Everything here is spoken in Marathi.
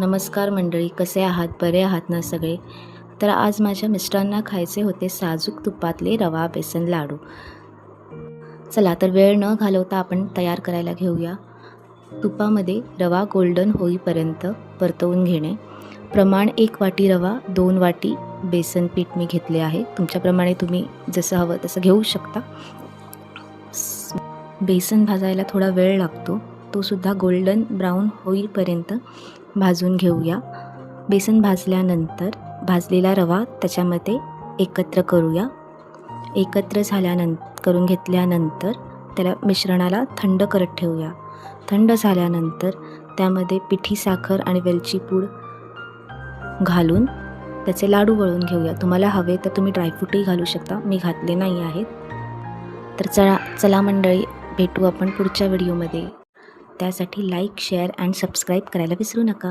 नमस्कार मंडळी, कसे आहात? बरे आहात ना सगळे? तर आज माझ्या मिस्टरांना खायचे होते साजूक तुपातले रवा बेसन लाडू. चला तर वेळ न घालवता आपण तयार करायला घेऊया. तुपामध्ये रवा गोल्डन होईपर्यंत परतवून घेणे. प्रमाण 1 वाटी रवा, 2 वाटी बेसन पीठ मी घेतले आहे. तुमच्याप्रमाणे तुम्ही जसं हवं तसं घेऊ शकता. बेसन भाजायला थोडा वेळ लागतो, तो सुद्धा गोल्डन ब्राऊन होईपर्यंत भाजून घेऊया. बेसन भाजल्यानंतर भाजलेला रवा त्याच्यामध्ये एकत्र करूया. एकत्र करून घेतल्यानंतर त्याला मिश्रणाला थंड करत ठेवूया. थंड झाल्यानंतर त्यामध्ये पिठी साखर आणि वेलची पूड घालून त्याचे लाडू वळून घेऊया. तुम्हाला हवे तर तुम्ही ड्रायफ्रूटही घालू शकता, मी घातले नाही आहेत. तर चला मंडळी, भेटू आपण पुढच्या व्हिडिओमध्ये. त्यासाठी लाईक, शेअर आणि सबस्क्राईब करायला विसरू नका.